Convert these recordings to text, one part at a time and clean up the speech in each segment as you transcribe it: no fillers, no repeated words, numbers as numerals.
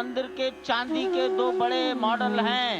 मंदिर के चांदी के 2 बड़े मॉडल हैं।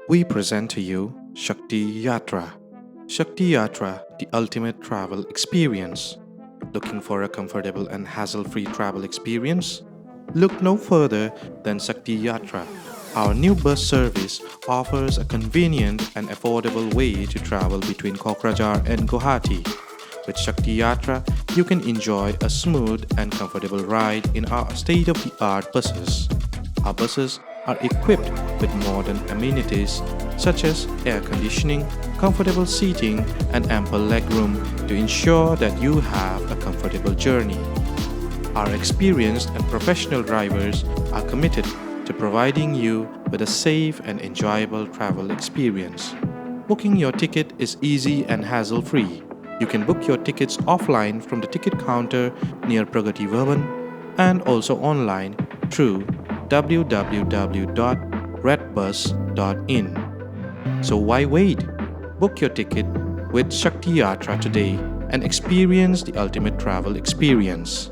We present to you Shakti Yatra. Shakti Yatra, the ultimate travel experience. Looking for a comfortable and hassle-free travel experience? Look no further than Shakti Yatra. Our new bus service offers a convenient and affordable way to travel between Kokrajhar and Guwahati. With Shakti Yatra, you can enjoy a smooth and comfortable ride in our state-of-the-art buses. Our buses are equipped with modern amenities such as air conditioning, comfortable seating, and ample legroom to ensure that you have a comfortable journey. Our experienced and professional drivers are committed to providing you with a safe and enjoyable travel experience. Booking your ticket is easy and hassle-free. You can book your tickets offline from the ticket counter near Pragati Bhavan and also online through www.redbus.in. So why wait? Book your ticket with Shakti Yatra today and experience the ultimate travel experience.